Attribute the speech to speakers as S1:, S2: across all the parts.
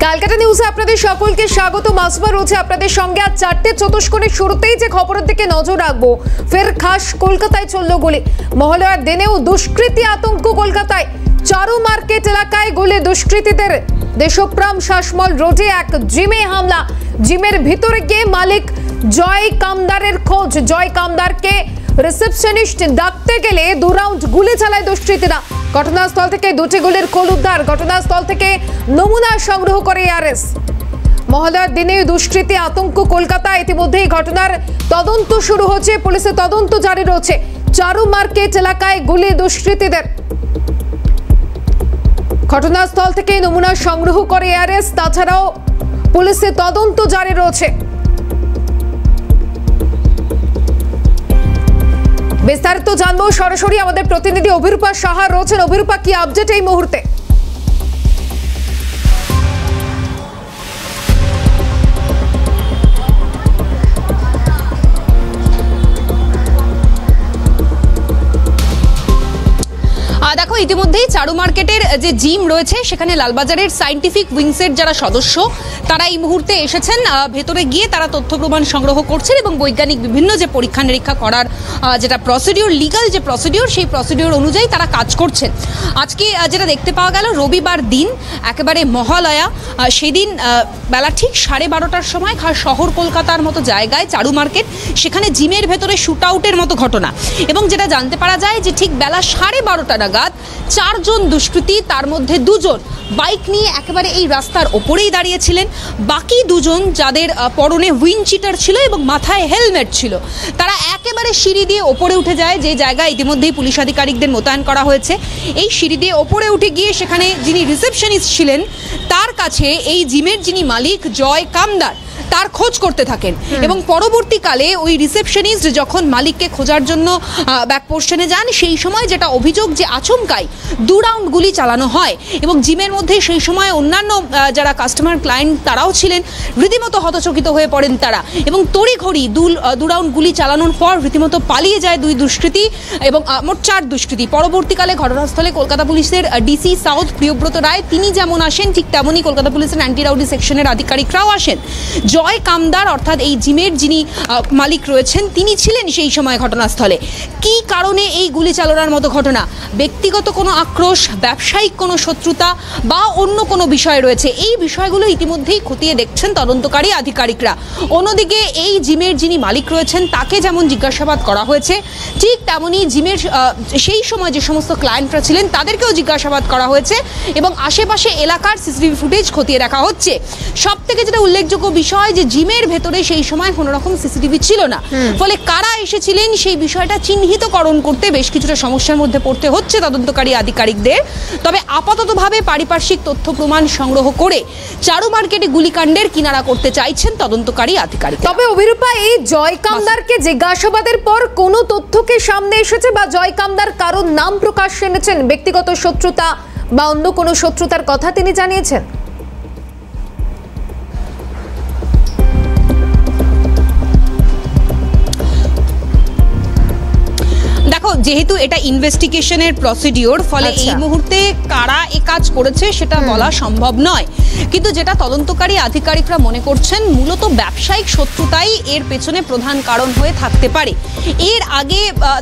S1: ক্যালকাটা নিউজে আপনাদের সকলকে স্বাগত। মাসুমা রয়েছে আপনাদের সঙ্গে। আজ 4টে চতুষ্কোণের শুরুতেই যে খবরের দিকে নজর রাখবো, ফের খাস কলকাতায় চলল গুলি। মহালয়ার দিনেও দুষ্কৃতী আতঙ্ক কলকাতায়। চারু মার্কেট এলাকায় গুলি দুষ্কৃতীদের। দেশপ্রাম শাসমল রোডে এক জিমে হামলা। জিমের ভিতরে গিয়ে মালিক জয় কামদারের খোঁজ। জয় কামদারকে রিসেপশনিস্ট ডাকতে গেলে 2 রাউন্ড গুলি চালায় দুষ্কৃতীরা। ঘটনাস্থল থেকে 2টি গুলির খোল উদ্ধার। ঘটনাস্থল থেকে নমুনা সংগ্রহ করে এআরএস। মহালয়ার দিনে দুষ্কৃতী আতঙ্ক কলকাতায়। ইতিমধ্যেই ঘটনার তদন্ত শুরু হচ্ছে, পুলিশের তদন্ত জারি রয়েছে। চারু মার্কেট এলাকায় গুলি দুষ্কৃতীদের। ঘটনাস্থল থেকে নমুনা সংগ্রহ করে এআরএস। তাছাড়াও পুলিশের তদন্ত জারি রয়েছে। বিস্তারিত জানবো সরাসরি আমাদের প্রতিনিধি অভিরূপা সাহা রয়েছেন। অভিরূপা, কি আপডেট এই মুহূর্তে?
S2: দেখো, ইতিমধ্যেই চারু মার্কেটের যে জিম রয়েছে সেখানে লালবাজারের সায়েন্টিফিক উইংসের যারা সদস্য তারা এই মুহূর্তে এসেছেন। ভেতরে গিয়ে তারা তথ্য প্রমাণ সংগ্রহ করছেন এবং বৈজ্ঞানিক বিভিন্ন যে পরীক্ষা নিরীক্ষা করার যেটা প্রসিডিওর, লিগাল যে প্রসিডিওর, সেই প্রসিডিওর অনুযায়ী তারা কাজ করছেন। আজকে যেটা দেখতে পাওয়া গেল, রবিবার দিন একেবারে মহালয়া, সেদিন বেলা ঠিক 12:30টার সময় শহর কলকাতার মতো জায়গায় চারু মার্কেট, সেখানে জিমের ভেতরে শুট আউটের মতো ঘটনা। এবং যেটা জানতে পারা যায় যে ঠিক বেলা 12:30টা নাগাদ 4 জন দুষ্কৃতী, তার মধ্যে 2 জন বাইক নিয়ে একেবারে এই রাস্তার ওপরেই দাঁড়িয়েছিলেন। বাকি 2 জন যাদের পরনে উইন্ড চিটার ছিল এবং মাথায় হেলমেট ছিল, তারা একেবারে সিঁড়ি দিয়ে ওপরে উঠে যায়, যে জায়গায় ইতিমধ্যেই পুলিশ আধিকারিকদের মোতায়েন করা হয়েছে। এই সিঁড়ি দিয়ে ওপরে উঠে গিয়ে সেখানে যিনি রিসেপশনিস্ট ছিলেন তার কাছে এই জিমের যিনি মালিক জয় কামদার, তার খোঁজ করতে থাকেন। এবং পরবর্তীকালে ওই রিসেপশনিস্ট যখন মালিককে খোঁজার জন্য ব্যাক পোর্শনে যান, সেই সময় যেটা অভিযোগ যে আচমকাই 2 রাউন্ড গুলি চালানো হয়। এবং জিমের মধ্যে সেই সময় অন্যান্য যারা কাস্টমার ক্লায়েন্ট তারাও ছিলেন। রীতিমতো হতচকিত হয়ে পড়েন তারা এবং তড়িঘড়ি 2 রাউন্ড গুলি চালানোর পর রীতিমতো পালিয়ে যায় 2 দুষ্কৃতী এবং মোট 4 দুষ্কৃতী। পরবর্তীকালে ঘটনাস্থলে কলকাতা পুলিশের ডিসি সাউথ প্রিয়ব্রত রায় তিনি যেমন আসেন, ঠিক তেমনই কলকাতা পুলিশের অ্যান্টি রাউডি সেকশনের আধিকারিকরাও আসেন। জয় কামদার অর্থাৎ এই জিমের যিনি মালিক রয়েছেন তিনি ছিলেন সেই সময় ঘটনাস্থলে। কি কারণে এই গুলি চালানোর মতো ঘটনা, ব্যক্তিগত কোনো আক্রোশ, ব্যবসায়িক কোনো শত্রুতা বা অন্য কোনো বিষয় রয়েছে, এই বিষয়গুলো ইতিমধ্যেই খতিয়ে দেখছেন তদন্তকারী আধিকারিকরা। অন্যদিকে এই জিমের যিনি মালিক রয়েছেন তাকে যেমন জিজ্ঞাসাবাদ করা হয়েছে, ঠিক তেমনই জিমের সেই সময় যে সমস্ত ক্লায়েন্টরা ছিলেন তাদেরকেও জিজ্ঞাসাবাদ করা হয়েছে এবং আশেপাশে এলাকার সিসিটিভি ফুটেজ খতিয়ে রাখা হচ্ছে। সব থেকে যেটা উল্লেখযোগ্য বিষয় যে জিমের ভেতরে সেই সময় কোনো রকম সিসিটিভি ছিল না, ফলে কারা এসেছিলেন সেই বিষয়টা চিহ্নিতকরণ করতে বেশ কিছুটা সমস্যার মধ্যে পড়তে হচ্ছে তদন্তকারী আধিকারিকদের। তবে আপাততভাবে পারিপার্শ্বিক তথ্য প্রমাণ সংগ্রহ করে চারু মার্কেটে গুলিকাণ্ডের কিনারা করতে চাইছেন তদন্তকারী আধিকারিক।
S1: তবে অভিরূপা, এই জয় কামদারকে জিজ্ঞাসাবাদের পর কোনো তথ্যকে সামনে এসেছে বা জয় কামদার কারোর নাম প্রকাশ্যে এনেছেন, ব্যক্তিগত শত্রুতা বা অন্য কোনো শত্রুতার কথা তিনি জানিয়েছেন?
S2: দেখো, যেহেতু এটা ইনভেস্টিগেশনের প্রসিডিওর, ফলে এই মুহূর্তে কারা এ কাজ করেছে সেটা বলা সম্ভব নয়। কিন্তু যেটা তদন্তকারী আধিকারিকরা মনে করছেন, মূলত ব্যবসায়িক শত্রুতাই এর পেছনে প্রধান কারণ হয়ে থাকতে পারে। এর আগে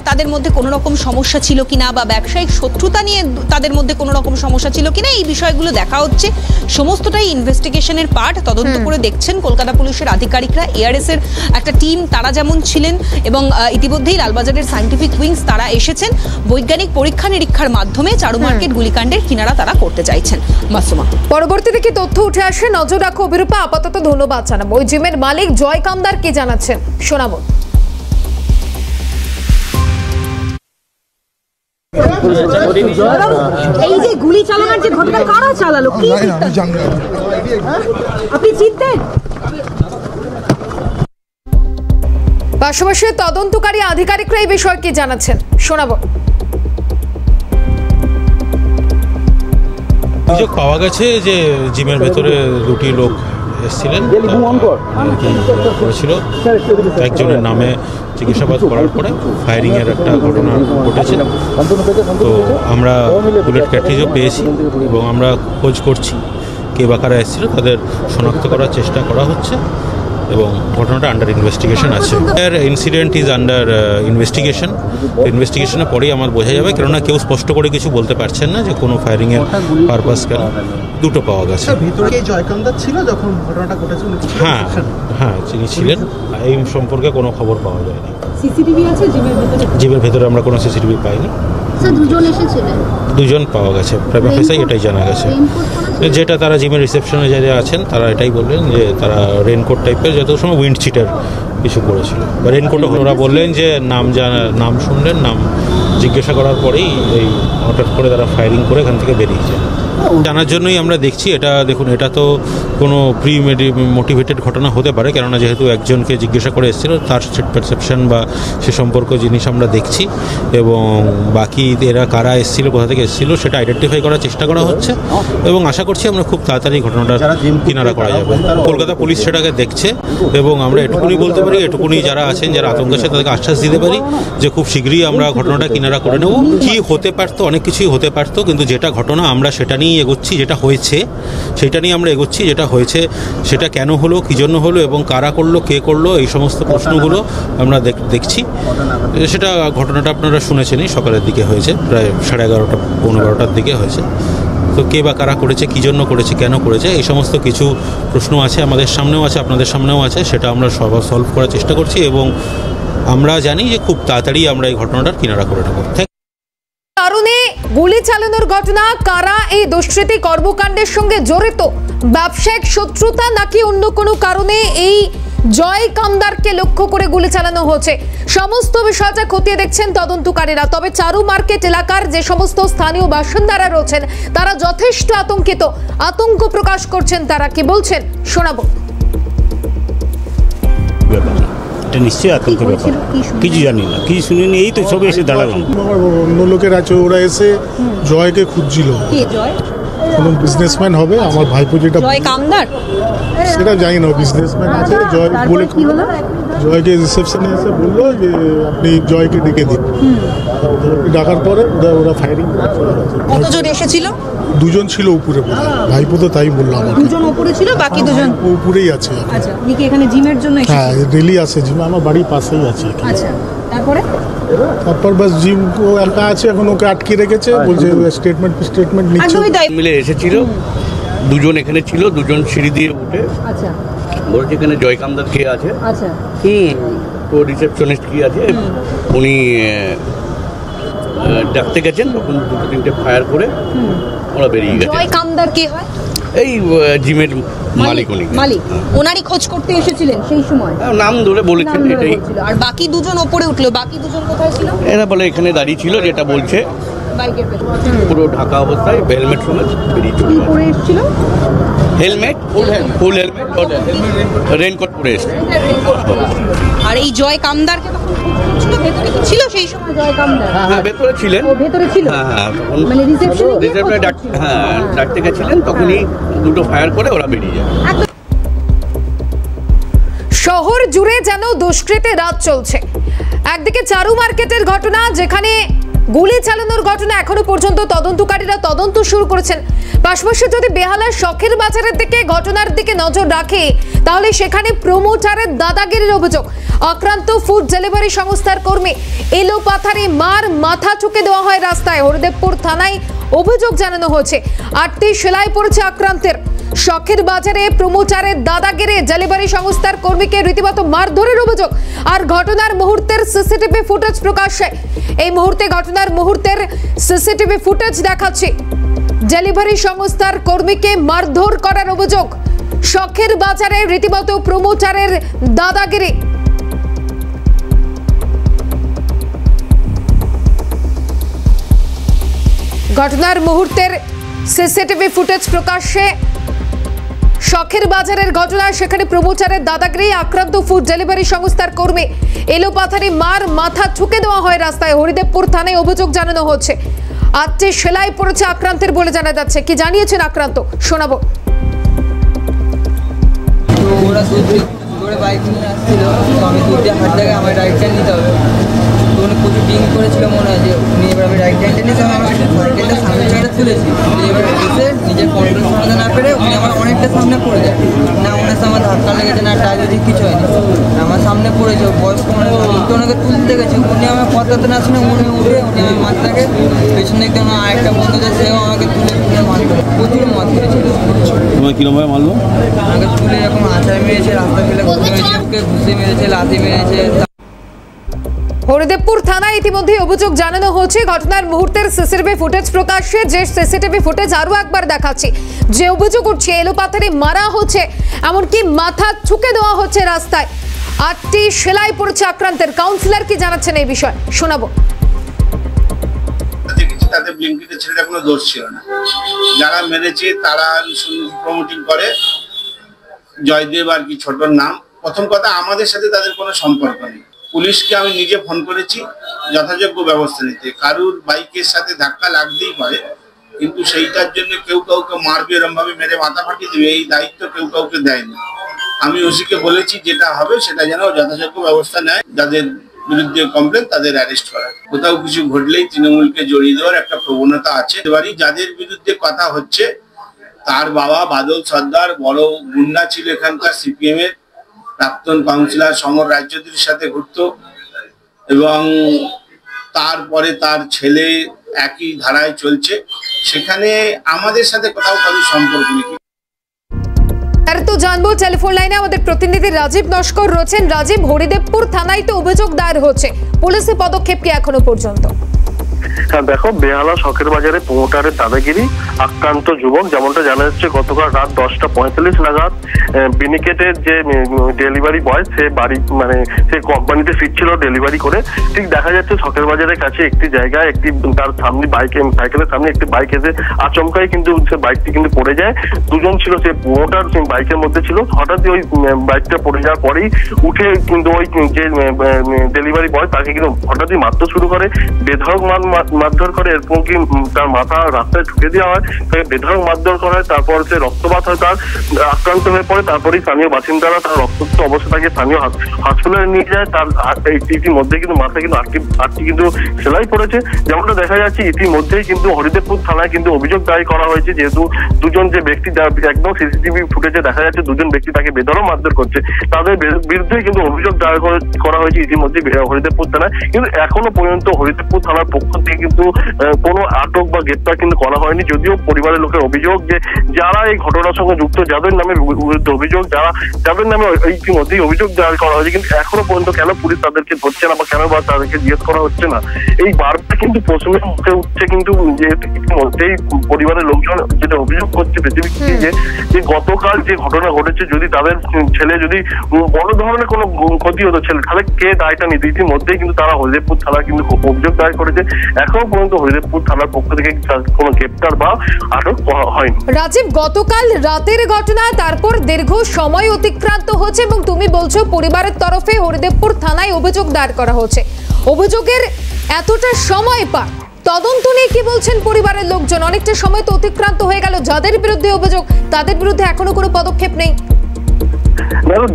S2: তাদের মধ্যে কোনো রকম সমস্যা ছিল কিনা বা ব্যবসায়িক শত্রুতা নিয়ে তাদের মধ্যে কোনো রকম সমস্যা ছিল কিনা, এই বিষয়গুলো দেখা হচ্ছে। সমস্তটাই ইনভেস্টিগেশনের পার্ট, তদন্ত করে দেখছেন কলকাতা পুলিশের আধিকারিকরা। এআরএস এর একটা টিম তারা যেমন ছিলেন এবং ইতিমধ্যেই লালবাজারের সায়েন্টিফিক উইংস তারা এসেছেন। বৈজ্ঞানিক পরীক্ষা নিরীক্ষার মাধ্যমে চারু মার্কেট গুলিকাণ্ডের কিনারা তারা করতে চাইছেন। মাসুমা,
S1: পরবর্তীতে কি তথ্য উঠে আসে নজর রাখো অভিরূপা। আপাতত ধন্যবাদ জানাবো। ওই জিমের মালিক জয় কামদার কি জানাচ্ছেন শোনাবো।
S3: এই যে গুলি চালানোর যে ঘটনা, কারা চালালো, কি আপনি চিনতেন?
S1: পাশাপাশি তদন্তকারী আধিকারিকরা এই বিষয়ে কি জানাচ্ছেন শোনাবো।
S4: অভিযোগ পাওয়া গেছে যে জিমের ভেতরে 2টি লোক এসেছিলেন, করেছিল। একজনের নামে জিজ্ঞাসাবাদ করার পরে ফায়ারিংয়ের একটা ঘটনা ঘটেছে। তো আমরা বুলেট ক্যাটরিজও পেয়েছি এবং আমরা খোঁজ করছি কে বা কারা এসেছিল তাদের শনাক্ত করার চেষ্টা করা হচ্ছে এবং ঘটনাটা আন্ডার ইনভেস্টিগেশন আছে। Incident is under investigation. ইনভেস্টিগেশনের পরেই আমার বোঝা যাবে, কেননা কেউ স্পষ্ট করে কিছু বলতে পারছেন না যে কোনো ফায়ারিংয়ের পারপাস কেন। দুটো পাওয়া গেছে।
S5: ভিতরে জয়কান্দার ছিল যখন ঘটনাটা ঘটেছে?
S4: হ্যাঁ হ্যাঁ, তিনি ছিলেন। এই সম্পর্কে কোনো খবর পাওয়া যায়নি।
S3: সিসিটিভি আছে জিমের ভিতরে?
S4: জিমের ভেতরে আমরা কোনো সিসিটিভি পাইনি।
S3: স্যার দুজন এসেছিলেন?
S4: দুজন পাওয়া গেছে, প্রাইভেট অফিসে এটাই জানা গেছে। যেটা তারা জিমের রিসেপশনে যারা আছেন তারা এটাই বললেন যে তারা রেনকোট টাইপের, যত সময় উইন্ড চিটার কিছু করেছিল বা রেনকোটও। ওরা বললেন যে নাম শুনলেন, নাম জিজ্ঞাসা করার পরেই এই হঠাৎ করে তারা ফায়ারিং করে এখান থেকে বেরিয়ে যায়। জানার জন্যই আমরা দেখছি। এটা দেখুন, এটা তো কোনো মোটিভেটেড ঘটনা হতে পারে, কেননা যেহেতু একজনকে জিজ্ঞাসা করে এসেছিল তার পারসেপশন বা সে সম্পর্ক জিনিস আমরা দেখছি, এবং বাকি এরা কারা এসেছিল, কোথা থেকে এসেছিল সেটা আইডেন্টিফাই করার চেষ্টা করা হচ্ছে এবং আশা করছি আমরা খুব তাড়াতাড়ি ঘটনাটা কিনারা করা যাবে। কলকাতা পুলিশ সেটাকে দেখছে এবং আমরা এটুকুনি বলতে পারি, এটুকুনি যারা আছেন, যারা আতঙ্কের সাথে তাদেরকে আশ্বাস দিতে পারি যে খুব শীঘ্রই আমরা ঘটনাটা কিনারা করে নেব। কী হতে পারতো, অনেক কিছুই হতে পারতো, কিন্তু যেটা ঘটনা আমরা সেটা নিয়েই এগোচ্ছি। যেটা হয়েছে সেটা নিয়ে আমরা এগোচ্ছি। যেটা হয়েছে সেটা কেন হলো, কী জন্য হলো এবং কারা করলো, কে করলো, এই সমস্ত প্রশ্নগুলো আমরা দেখছি। সেটা ঘটনাটা আপনারা শুনেছেনই, সকালের দিকে হয়েছে, প্রায় 11:30 পৌনে 12টার দিকে হয়েছে। তো কে বা কারা করেছে, কী জন্য করেছে, কেন করেছে, এই সমস্ত কিছু প্রশ্ন আছে, আমাদের সামনেও আছে, আপনাদের সামনেও আছে। সেটা আমরা সলভ করার চেষ্টা করছি এবং আমরা জানি যে খুব তাড়াতাড়ি আমরা এই ঘটনাটার কিনারা করে নেব।
S1: কারণে গুলি চালানোর ঘটনা, কারা এই দুষ্কৃতী কর্মকাণ্ডের সঙ্গে জড়িত, ব্যবসায়িক শত্রুতা নাকি অন্য কোনো কারণে এই জয় কামদারকে লক্ষ্য করে গুলি চালানো হচ্ছে, সমস্ত বিষয়টা খতিয়ে দেখছেন তদন্তকারীরা। তবে চারু মার্কেট এলাকার যে সমস্ত স্থানীয় বাসিন্দারা রয়েছেন তারা যথেষ্ট আতঙ্কিত, আতঙ্ক প্রকাশ করছেন। তারা কি বলছেন শোনাবো।
S6: এটা নিশ্চয়ই আতঙ্কের ব্যাপার, কিছু জানি না, কিছু শুনিনি, এই তো সবে এসে দাঁড়ালাম।
S5: আমার অন্য লোকের আছে, ওরা এসে জয়কে খুঁজছিল। কোনো বিজনেসম্যান হবে, আমার ভাইপো যেটা
S2: জয় কামদার
S5: সেটা জানি না, বিজনেসম্যান আছে। জয় বলে জয়কে রিসেপশনে এসে বললো যে আপনি জয়কে ডেকে দিন। ডাকার পরে ওরা ফায়ারিং।
S2: কতজন এসেছিল?
S5: দুজন ছিল উপরে, ভাইপো তো তাই বললো আমাকে।
S3: দুজন উপরে ছিল, বাকি দুজন
S5: উপরেই আছে।
S3: আচ্ছা, আপনি কি এখানে জিমের জন্য এসেছেন?
S5: হ্যাঁ, রেলি আছে জিম, আমার বাড়ির পাশেই আছে।
S3: আচ্ছা,
S5: তারপর বাস জিম একা আছে, এখন ওকে আটকে রেখেছে, বলছে স্টেটমেন্ট নিচ্ছে।
S7: মিলে এসেছিল, দুজন এখানে ছিল, দুজন সিঁড়ি দিয়ে উঠে
S3: আচ্ছা
S7: বলছে এখানে জয় কামদার কে আছে,
S3: আচ্ছা
S7: তো রিসেপশনিস্ট কি আছে, উনি ডাকতে গেছেন, তখন 2-3টে ফায়ার করে ওরা বেরিয়ে গেছে।
S2: জয় কামদার কে হয়?
S7: এই জিমের মালিক, উনি
S2: মালিক। ওনারই খোঁজ করতে এসেছিলেন সেই সময়?
S7: নাম ধরে বলেছেন এটাই।
S2: আর বাকি দুজন ওপরে উঠলো, বাকি দুজন কোথায় ছিল?
S7: এরা বলে এখানে দাঁড়িয়ে ছিল, যেটা বলছে
S2: বাইকের পেছনে
S7: পুরো ঢাকা অবস্থায় হেলমেট সমেত বেরিয়ে চলে
S3: কি
S7: গেছে।
S3: পরে এসেছিল?
S7: হেলমেট, ফুল হেলমেট, রেনকোট পরে এসছে।
S2: আর এই জয় কামদারকে তখন ছিল ভেতরে কি ছিল সেই সময় জয় কামদার?
S7: হ্যাঁ, ভেতরে ছিলেন।
S3: ও ভেতরে ছিল?
S7: হ্যাঁ, তখন
S3: মানে রিসেপশনে
S7: ডাকতে গেছিলেন, তখনই দুটো ফায়ার করে ওরা বেরিয়ে যায়।
S1: শহর জুড়ে যেন দুষ্কৃতে রাত চলছে। একদিকে চারু মার্কেটের ঘটনা, যেখানে গুলি চালানোর ঘটনা এখনো পর্যন্ত তদন্তকারীরা তদন্ত শুরু করেছেন। পাশাপাশি যদি বেহালার শখের বাজারের দিকে ঘটনার দিকে নজর রাখে, তাহলে সেখানে প্রমোটারের দাদাগিরির অভিযোগ। আক্রান্ত ফুড ডেলিভারি সংস্থার কর্মী এলো পাথারে মাথা চুকে দেওয়া হয় রাস্তায়। হরিদেবপুর থানায় অভিযোগ জানানো হয়েছে। 8টি সেলাই পড়েছে আক্রান্তের। শখের বাজারে প্রমোটারের দাদাগিরি, ডেলিভারি সংস্থার কর্মীকে রীতিমতো মারধরের অভিযোগ। আর ঘটনার মুহূর্তের সিসিটিভি ফুটেজ প্রকাশ্যে। এই মুহূর্তে ঘটনার মুহূর্তের সিসিটিভি ফুটেজ দেখাচ্ছি। ডেলিভারি সংস্থার কর্মীকে মারধর করার অভিযোগ। শখের বাজারে রীতিমতো প্রমোটারের দাদাগিরি। ঘটনার মুহূর্তের সিসিটিভি ফুটেজ প্রকাশ্যে। শখের বাজারের ঘটনা, সেখানে প্রমোটারের দাদাগিরি, আক্রান্ত ফুড ডেলিভারি সংস্থার কর্মী এলো পাথারে মাথা ঠুকে দেওয়া হয় রাস্তায়। হরিদেবপুর থানায় অভিযোগ জানানো হচ্ছে। 8টি সেলাই পড়েছে আক্রান্তের বলে জানা যাচ্ছে। কি জানিয়েছেন আক্রান্ত, শোনাবো।
S8: ওরা করে বাইক নিয়ে আসছিল, তো আমি দূর দিয়ে হাঁটতে গিয়ে আমার রাইট সাইড নিতে হবে, তো উনি প্রচুর ড্রিঙ্ক করেছিল মনে হয়, যে উনি এবার আমি অ্যাক্সিডেন্টালি আমি সাইকেলটা সামনে ছেড়ে তুলেছি, এবার এসে নিজের কন্ট্রোল সামলাতে না পেরে উনি আমার অনেকটা সামনে পড়ে যায়। না ওনার সামনে ধাক্কা লেগেছে, না টায়ার কিছু হয়নি, আমার সামনে পড়েছে। বয়স্ক মানে ওনাকে তুলতে গেছে, উনি আমার কথাতে না শুনে উনি উঠে উনি আমার মাথাটাকে পেছনে দিকে আমার আরেকটা বন্ধু যে সেও আমাকে তুলে মারতে প্রচুর মত করেছিল।
S7: তোমার কিরমভাবে মারলো?
S8: আমাকে তুলে এরকম আছাড় মেরেছে, রাস্তা ফেলে ঘুষে মেরেছে, লাথি মেরেছে।
S1: হরিদেবপুর থানায় ইতিমধ্যে অভিযোগ জানানো হয়েছে। ঘটনার মুহূর্তের সিসিটিভি ফুটেজ প্রকাশ্যে, যে সিসিটিভি ফুটেজ আরো একবার দেখাচ্ছি, যে অভিযোগ উঠছে এলোপাথারি মারা হচ্ছে, এমনকি মাথা ঠুকে দেওয়া হচ্ছে রাস্তায়। 8টি সেলাই পড়েছে আক্রান্তের। কাউন্সিলর কি জানাচ্ছেন এই বিষয়ে শোনাবো।
S9: দেখেছি তাতে ব্লিঙ্কিটের ছেলেটা কোনো দোষ ছিল না, যারা মেরেছে তারা প্রমোটিং করে জয়দেব আর কি ছোটর নাম। প্রথম কথা, আমাদের সাথে তাদের কোনো সম্পর্ক নেই। পুলিশকে আমি নিজে ফোন করেছি যথাযোগ্য ব্যবস্থা নিতে। কারুর বাইকের সাথে ধাক্কা লাগতেই পারে, কিন্তু সেইটার জন্য কেউ কাউকে মারবে, এরম ভাবে মেরে মাথা ফাটিয়ে দেবে, এই দায়িত্ব কেউ কাউকে দেয়নি। আমি ওসিকে বলেছি যেটা হবে সেটা যেন যথাযোগ্য ব্যবস্থা নেয়, যাদের বিরুদ্ধে কমপ্লেন তাদের অ্যারেস্ট করা। কোথাও কিছু ঘটলেই তৃণমূলকে জড়িয়ে দেওয়ার একটা প্রবণতা আছে। এবারই যাদের বিরুদ্ধে কথা হচ্ছে তার বাবা বাদল সর্দার বড় গুন্ডা ছিল এখানকার, সিপিএম এর প্রাক্তন কাউন্সিলর সমর রায়চৌধুরীর সাথে ঘুরত, এবং তারপরে তার ছেলে একই ধারায় চলছে। সেখানে আমাদের সাথে কোথাও কারোর সম্পর্ক নেই।
S1: আর তো জানবো, টেলিফোন লাইনে আমাদের প্রতিনিধি রাজীব নস্কর রয়েছেন। রাজীব, হরিদেবপুর থানায় তো অভিযোগ দায়ের হচ্ছে, পুলিশের পদক্ষেপ কি এখনো পর্যন্ত?
S10: হ্যাঁ দেখো, বেহালা শখের বাজারে প্রমোটারের দাদাগিরি, আক্রান্ত যুবক। যেমনটা জানা যাচ্ছে গতকাল রাত 10:45 নাগাদ বিনিকেটের যে ডেলিভারি বয়, সে বাড়ি মানে সে কোম্পানিতে ফিরছিল ডেলিভারি করে। ঠিক দেখা যাচ্ছে শখের বাজারের কাছে একটি জায়গায় একটি তার সামনে সাইকেলের সামনে একটি বাইক এসে আচমকাই কিন্তু সে বাইকটি কিন্তু পড়ে যায়। দুজন ছিল, সে প্রমোটার সেই বাইকের মধ্যে ছিল। হঠাৎই ওই বাইকটা পড়ে যাওয়ার পরেই উঠে কিন্তু ওই যে ডেলিভারি বয় তাকে কিন্তু হঠাৎই মারতে শুরু করে, বেধড়ক মারধর করে। এরপর কি তার মাথা রাস্তায় ঠুকে দেওয়া হয়, তাকে বেধড়ক মারধর করা হয়। তারপর সে রক্তপাত হয়, তার আক্রান্ত হয়ে পড়ে। তারপরেই স্থানীয় বাসিন্দারা তার রক্তাক্ত অবস্থা তাকে স্থানীয় হাসপাতালে নিয়ে যায়। তার ইতিমধ্যে কিন্তু মাথায় কিন্তু আটটি কিন্তু সেলাই পড়েছে। যেমনটা দেখা যাচ্ছে ইতিমধ্যেই কিন্তু হরিদেবপুর থানায় কিন্তু অভিযোগ দায়ের করা হয়েছে, যেহেতু দুজন যে ব্যক্তি একদম সিসিটিভি ফুটেজে দেখা যাচ্ছে দুজন ব্যক্তি তাকে বেধড়ক মারধর করছে, তাদের বিরুদ্ধে কিন্তু অভিযোগ দায়ের করা হয়েছে ইতিমধ্যে হরিদেবপুর থানায়। কিন্তু এখনো পর্যন্ত হরিদেবপুর থানার পক্ষ থেকে কিন্তু কোনো আটক বা গ্রেপ্তার কিন্তু করা হয়নি। যদিও পরিবারের লোকের অভিযোগ যে যারা এই ঘটনার সঙ্গে যুক্ত, যাদের নামে অভিযোগ, যাদের নামে ইতিমধ্যেই অভিযোগ দায়ের করা হয়েছে, কিন্তু এখনো পর্যন্ত কেন পুলিশ তাদেরকে ধরছে না বা কেন বা তাদেরকে জিজ্ঞেস করা হচ্ছে না, এই বারবার কিন্তু প্রশ্নের মুখে উঠছে। কিন্তু যেহেতু ইতিমধ্যেই পরিবারের লোকজন যেটা অভিযোগ করছে পৃথিবীকে, যে গতকাল যে ঘটনা ঘটেছে, যদি তাদের ছেলে যদি বড় ধরনের কোনো ক্ষতি হতো ছেলে, তাহলে কে দায়টা নিত? ইতিমধ্যেই কিন্তু তারা হরিদেবপুর থানা কিন্তু অভিযোগ দায়ের করেছে। এখনো পর্যন্ত হরিদেবপুর থানার পক্ষ থেকে কোনো গ্রেপ্তার বা আটক হয়নি।
S1: রাজীব, গতকাল রাতের ঘটনা, তারপর দীর্ঘ সময় অতিক্রান্ত হচ্ছে এবং তুমি বলছো পরিবারের তরফে হরিদেবপুর থানায় অভিযোগ দায়ের করা হচ্ছে। অভিযোগের এতটা সময় পার, তদন্ত নিয়ে কি বলছেন পরিবারের লোকজন? অনেকটা সময় তো অতিক্রান্ত হয়ে গেল, যাদের বিরুদ্ধে অভিযোগ তাদের বিরুদ্ধে এখনো কোনো পদক্ষেপ নেই।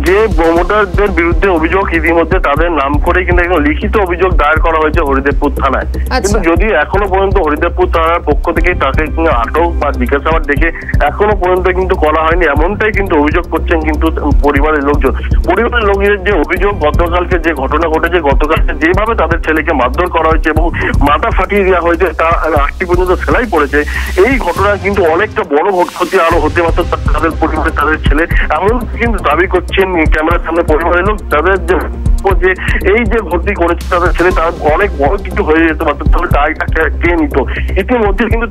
S10: যে প্রমোটারদের বিরুদ্ধে অভিযোগ, ইতিমধ্যে তাদের নাম করে কিন্তু একদম লিখিত অভিযোগ দায়ের করা হয়েছে হরিদেবপুর থানায়। কিন্তু যদি এখনো পর্যন্ত হরিদেবপুর থানার পক্ষ থেকে তাকে আটক বা জিজ্ঞাসাবাদ দেখে এখনো পর্যন্ত কিন্তু করা হয়নি, এমনটাই কিন্তু অভিযোগ করছেন কিন্তু পরিবারের লোকজন। পরিবারের লোকদের যে অভিযোগ, গতকালকে যে ঘটনা ঘটেছে, গতকালকে যেভাবে তাদের ছেলেকে মারধর করা হয়েছে এবং মাথা ফাটিয়ে দেওয়া হয়েছে, তার 8টি পর্যন্ত সেলাই পড়েছে, এই ঘটনা কিন্তু অনেকটা বড় ক্ষতি আরো হতে পারত তাদের পরিবারের, তাদের ছেলে। এমন কিন্তু দাবি করছেন ক্যামেরার সামনে পরিবারের লোক, তাদের যে এই যে ভর্তি করেছে তাদের ছেলে, তার অনেক বড় কিছু হয়ে যেতে পারত, তাহলে দায়টা কে নিত? ইতিমধ্যে কিন্তু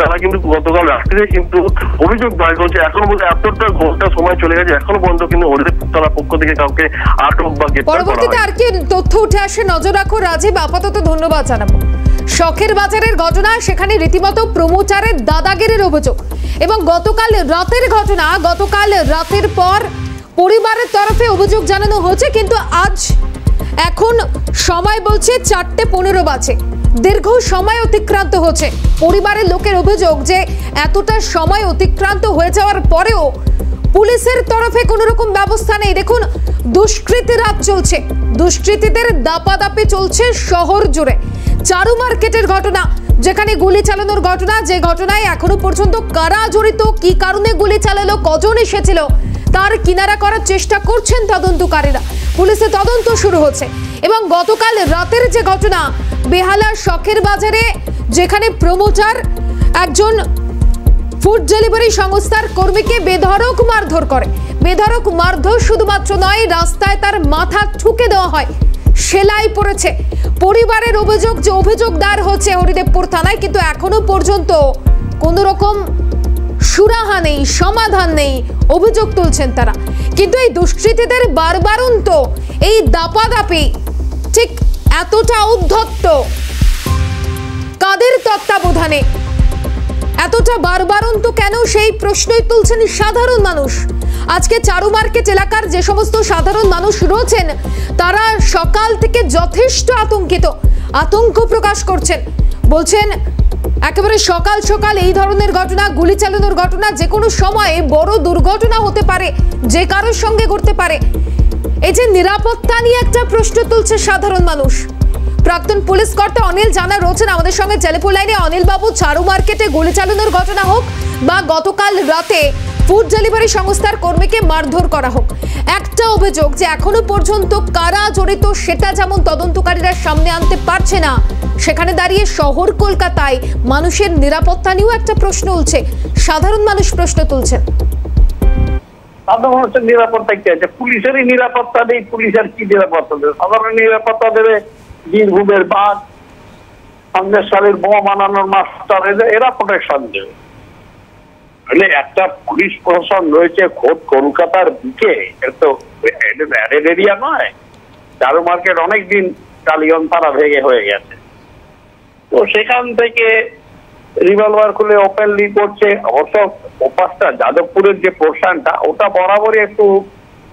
S10: তারা কিন্তু গতকাল রাত্রে কিন্তু অভিযোগ দায়ের করেছে। এখনো বলতে এতটা ঘন্টা সময় চলে গেছে, এখনো পর্যন্ত কিন্তু হরিদেবপুর থানার পক্ষ থেকে কাউকে আটক বা গ্রেপ্তার করা হয়নি।
S1: পরবর্তীতে আর কি তথ্য উঠে আসে নজর রাখো রাজীব। আপাতত ধন্যবাদ জানাবো। শখের বাজারের ঘটনা, সেখানে রীতিমতো প্রমোটারের দাদাগিরির অভিযোগ, এবং গতকাল রাতের ঘটনা, গতকাল রাতের পর পরিবারের তরফে অভিযোগ জানানো হয়েছে। কিন্তু আজ এখন সময় বলছে 4:15 বাজে, দীর্ঘ সময় অতিক্রান্ত হচ্ছে। পরিবারের লোকের অভিযোগ যে এতটা সময় অতিক্রান্ত হয়ে যাওয়ার পরেও পুলিশের তরফে কোনো রকম ব্যবস্থা নেই। দেখুন, দুষ্কৃতী রাত চলছে, দুষ্কৃতীদের দাপাদাপি চলছে শহর জুড়ে। চারু মার্কেটের ঘটনা, যেখানে গুলি চালানোর ঘটনা, যে ঘটনায় এখনো পর্যন্ত কারা জড়িত, কি কারণে গুলি চালালো, কজন এসেছিল, তার কিনারা করার চেষ্টা করছেন তদন্তকারীরা। পুলিশের তদন্ত শুরু হচ্ছে। এবং গতকাল রাতের যে ঘটনা, বেহালার শখের বাজারে, যেখানে প্রমোটার একজন ফুড ডেলিভারি সংস্থার কর্মীকে বেধড়ক মারধর করে। বেধড়ক মারধর শুধুমাত্র নয়, রাস্তায় তার মাথা ঠুকে দেওয়া হয়, সেলাই পড়েছে। পরিবারের অভিযোগ, যে অভিযোগ দায়ের হচ্ছে হরিদেবপুর থানায়, কিন্তু এখনো পর্যন্ত কোনো রকম সুরাহা নেই, সমাধান নেই, অভিযোগ তুলছেন তারা। কিন্তু এই দুষ্কৃতীদের বারবারন্ত এই দাপাদাপি ঠিক এতটা উদ্ধত্ত, কাদের তত্ত্বাবধানে এতটা বারবারন্ত কেন, সেই প্রশ্নই তুলছেন সাধারণ মানুষ। আজকে চারু মার্কেট এলাকার যে সমস্ত সাধারণ মানুষ রয়েছেন, তারা সকাল থেকে যথেষ্ট আতঙ্কিত, আতঙ্ক প্রকাশ করছেন। বলছেন একেবারে সকাল সকাল এই ধরনের ঘটনা, গুলি চালানোর ঘটনা, যে কোনো সময়ে বড় দুর্ঘটনা হতে পারে, যে কারোর সঙ্গে ঘটতে পারে। এই যে নিরাপত্তা নিয়ে একটা প্রশ্ন তুলছে সাধারণ মানুষ। প্রাক্তন পুলিশ কর্তা অনিল জানা রয়েছেন আমাদের সঙ্গে টেলিফোন লাইনে। অনিল বাবু, চারু মার্কেটে গুলি চালানোর ঘটনা হোক বা গতকাল রাতে ফুড ডেলিভারি সংস্থার কর্মীকে মারধর করা হোক, একটা অভিযোগ যে এখনো পর্যন্ত কারা জড়িত সেটা যেমন তদন্তকারীরা সামনে আনতে পারছে না, সেখানে দাঁড়িয়ে শহর কলকাতায় মানুষের নিরাপত্তা নিয়েও একটা প্রশ্ন উঠছে। সাধারণ মানুষ প্রশ্ন তুলছেন,
S11: সাধারণ মানুষের নিরাপত্তা কি আছে? পুলিশেরই নিরাপত্তা নেই, পুলিশের কি নিরাপত্তা দেবে? সাধারণ নিরাপত্তা দেবে বীরভূমের বাঘ, সন্দেশকারীর বোমা বানানোর মাস্টার, এরা প্রোটেকশন দেবে। একটা পুলিশ প্রশাসন রয়েছে খোদ কলকাতার বুকে, তো ব্যারেড এরিয়া নয়। চারু মার্কেট অনেকদিন কালিয়ন তারা ভেঙে হয়ে গেছে, তো সেখান থেকে রিভলভার খুলে ওপেনলি করছে। অবশ্য ওপাশটা যাদবপুরের যে পোর্শনটা, ওটা বরাবরই একটু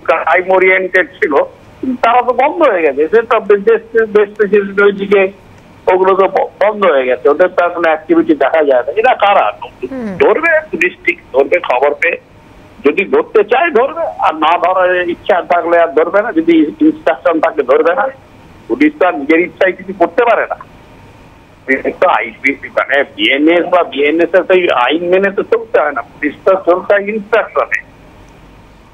S11: ক্রাইম ওরিয়েন্টেড ছিল, তারা তো বন্ধ হয়ে গেছে। সেটা ওইদিকে ওগুলো তো বন্ধ হয়ে গেছে, ওদের তো কোনো অ্যাক্টিভিটি দেখা যায় না। এরা কারা? ধরবে ডিস্ট্রিক্ট, ধরবে খবর পেয়ে, যদি ধরতে চায় ধরবে, আর না ধরার ইচ্ছা থাকলে আর ধরবে না। যদি ইনস্ট্রাকশন থাকলে ধরবে না। পুলিশ তো আর নিজের ইচ্ছায় কিছু করতে পারে না। মানে বিএনএস বা বিএনএস এর আইন মেনে তো চলতে হয় না, পুলিশ তো চলতে হয় ইনস্ট্রাকশনে।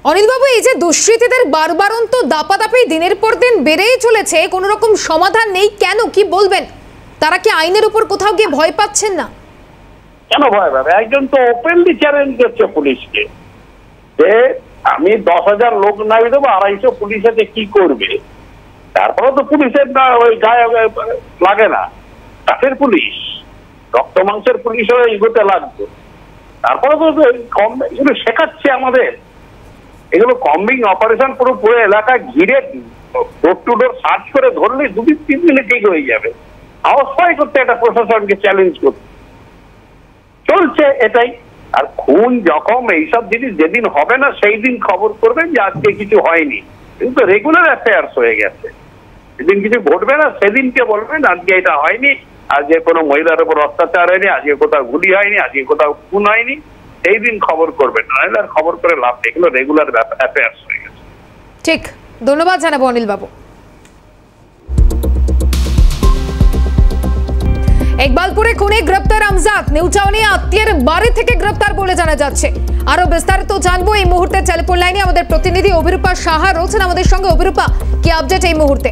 S1: অনিল বাবু, এই যে দুষ্কৃতীদের বারবারন্ত দাপাদাপি দিনের পর দিন বেড়েই চলেছে, কোনো রকম সমাধান নেই কেন, কি বলবেন? তারা কি আইনের উপর কোথাও গিয়ে ভয় পাচ্ছেন না?
S11: কেন ভয় পাবে? একজন তো ওপেনলি চ্যালেঞ্জ করছে পুলিশকে যে আমি 10,000 লোক নাই দেবো, 250 পুলিশ আছে, কি করবে? তারপরে তো পুলিশের না ওই গায়ে লাগে না, কাঠের পুলিশ, রক্ত মাংসের পুলিশ হয়ে এগোতে লাগবে। তারপরে তো এগুলো শেখাচ্ছে আমাদের, এগুলো কম্বিং অপারেশন পুরো এলাকা ঘিরে ডোর টু ডোর সার্চ করে ধরলে 2-3 মিনিট ঠিক হয়ে যাবে। আওয়াজ করতে একটা প্রশাসনকে চ্যালেঞ্জ করতে চলছে এটাই। আর খুন জখম এইসব জিনিস যেদিন হবে না সেই দিন খবর করবেন যে আজকে কিছু হয়নি, কিন্তু রেগুলার অ্যাফেয়ার্স হয়ে গেছে। যেদিন কিছু ঘটবে না সেদিনকে বলবেন আজকে এটা হয়নি, আজকে কোনো মহিলার উপর অত্যাচার হয়নি, আজকে কোথাও গুলি হয়নি, আজকে কোথাও খুন হয়নি, সেই দিন খবর করবেন, নাহলে আর খবর করে লাভ নেই। এগুলো রেগুলার অ্যাফেয়ার্স হয়ে গেছে।
S1: ঠিক, ধন্যবাদ জানাবো অনিল বাবু। ইকবালপুরে খুনে গ্রেপ্তার আমজাদ, নিউটাউনে আত্মীয়ের বাড়ি থেকে গ্রেপ্তার বলে জানা যাচ্ছে। আরো বিস্তারিত জানবো এই মুহূর্তে টেলিফোন লাইনে আমাদের প্রতিনিধি অভিরূপা সাহা রয়েছেন আমাদের সঙ্গে। অভিরূপা, কি আপডেট এই মুহূর্তে?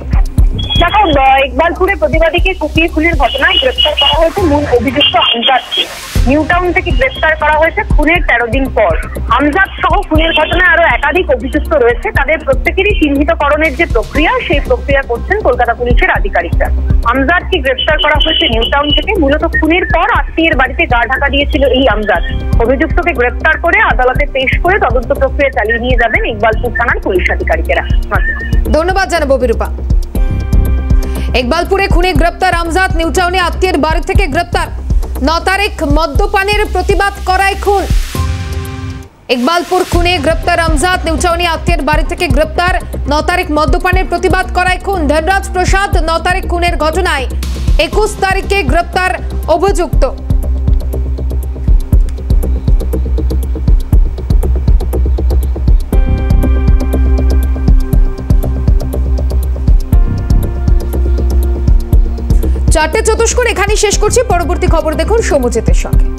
S12: দেখো, ইকবালপুরে প্রতিবাদীকে কুপিয়ে খুনের ঘটনায় গ্রেপ্তার করা হয়েছে মূল অভিযুক্ত আমজাদকে। নিউটাউন থেকে গ্রেপ্তার করা হয়েছে খুনের 13 দিন পর। আমজাদ সহ খুনের ঘটনায় আরো একাধিক অভিযুক্ত রয়েছে, তাদের প্রত্যেকেরই চিহ্নিতকরণের যে প্রক্রিয়া, সেই প্রক্রিয়া করছেন কলকাতা পুলিশের আধিকারিকরা। আমজাদকে গ্রেপ্তার করা হয়েছে নিউটাউন থেকে। মূলত খুনের পর আত্মীয়ের বাড়িতে গা ঢাকা দিয়েছিল এই আমজাদ। অভিযুক্তকে গ্রেপ্তার করে আদালতে পেশ করে তদন্ত প্রক্রিয়া চালিয়ে নিয়ে যাবেন ইকবালপুর থানার পুলিশ আধিকারিকেরা।
S1: ধন্যবাদ জানাবো অভিরূপা। ইকবালপুরে খুনে গ্রেপ্তার আমজাদ, নিউটাউনে আত্মীয়ের বাড়ি থেকে গ্রেপ্তার। 9 তারিখ মদ্যপানের প্রতিবাদ করায় খুন। ইকবালপুর খুনে গ্রেপ্তার আমজাদ, নিউটাউনে আত্মীয়ের বাড়ি থেকে গ্রেপ্তার। 9 তারিখ মদ্যপানের প্রতিবাদ করায় খুন। ধনরাজ প্রসাদ 9 তারিখ খুনের ঘটনায় 21 তারিখে গ্রেপ্তার অভিযুক্ত। চারটে চতুষ্কোণ এখানেই শেষ করছি। পরবর্তী খবর দেখুন সমুজিতের সঙ্গে।